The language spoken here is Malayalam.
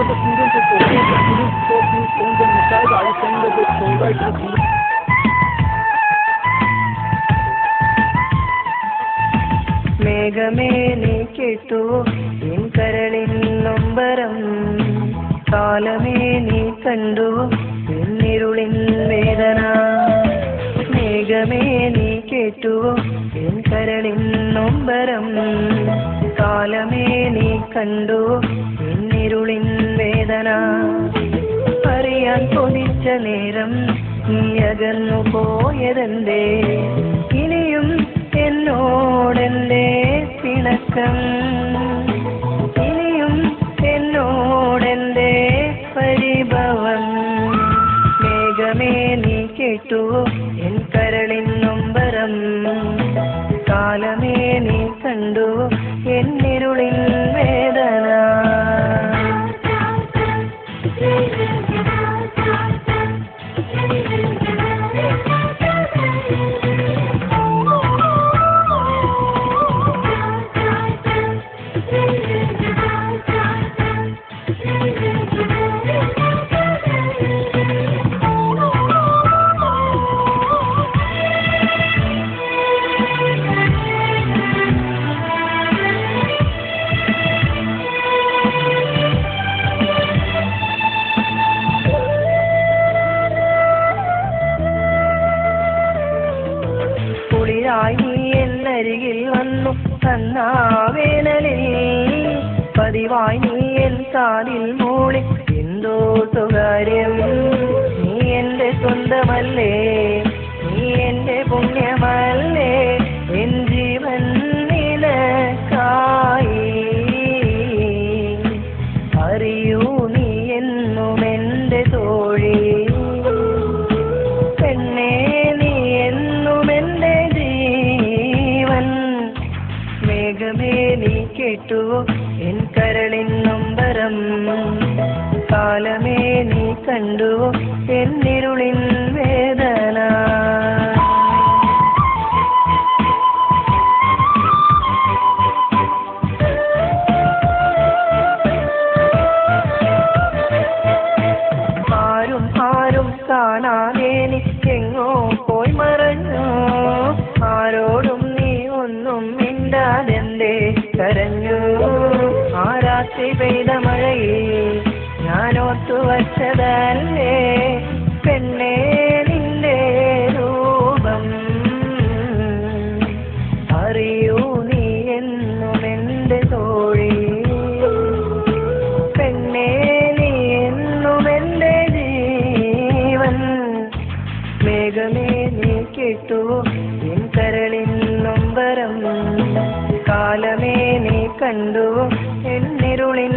the students is okay. The students so please send them inside. I will send the folder to the students. മേഘമേ നീ കേട്ടുവോ എൻ കരളിൻ നൊമ്പരം, കാലമേ നീ കണ്ടുവോ എന്നിരുളിൻ വേദന. മേഘമേ നീ കേട്ടുവോ എൻ കരളിൻ നൊമ്പരം, കാലമേ നീ കണ്ടുവോ എന്നിരുളിൻ വേദന. അറിയാൻ കൊതിച്ച നേരം നീ അകന്നു പോയതെന്തേ, ഇനിയും എന്നോടെന്തേ പിണക്കം, ഇനിയും എന്നോടെന്തേ പരിഭവം. മേഘമേ നീ കേട്ടുവോ എൻ കരളിൻ നൊമ്പരം, കാലമേ നീ കണ്ടുവോ എന്നിരുളിൻ വേദന. കുളിരായി നീ എന്നരികിൽ വന്നു തന്നാവേനലിൽ, പതിവായി നീ എൻ കാതിൽ മൂളി എന്തോ സ്വകാര്യം. നീ എന്റെ സ്വന്തമല്ലേ, നീ എന്റെ പുണ്യമല്ലേ, എൻ ജീവൻ നിനക്കായി. അറിയൂ നീ എന്നും എന്റെ തോഴി, പെണ്ണേ നീ എന്നും എന്റെ ജീവൻ. മേഘമേ നീ കേട്ടുവോ എൻ കരളിൻ നൊമ്പരം, കാലമേ നീ കണ്ടുവോ എന്നിരുളിൻ വേദന. ആരും ആരും കാണാതെ എനിക്കെങ്ങോ പോയി മറഞ്ഞു, ആരോടും നീ ഒന്നും മിണ്ടാതെന്തേ കരഞ്ഞു. ആ രാത്രി പെയ്ത മഴയിൽ ഞാനോർത്തു വച്ചതല്ലേ പെണ്ണേ നിന്റെ രൂപം. അറിയൂ നീ എന്നും എന്റെ തോഴി, പെണ്ണേ നീ എന്നും എന്റെ ജീവൻ. മേഘമേ നീ കേട്ടുവോ എൻ കരളിൻ നൊമ്പരം, കാലമേ നീ കണ്ടുവോ എന്നിരുളിൻ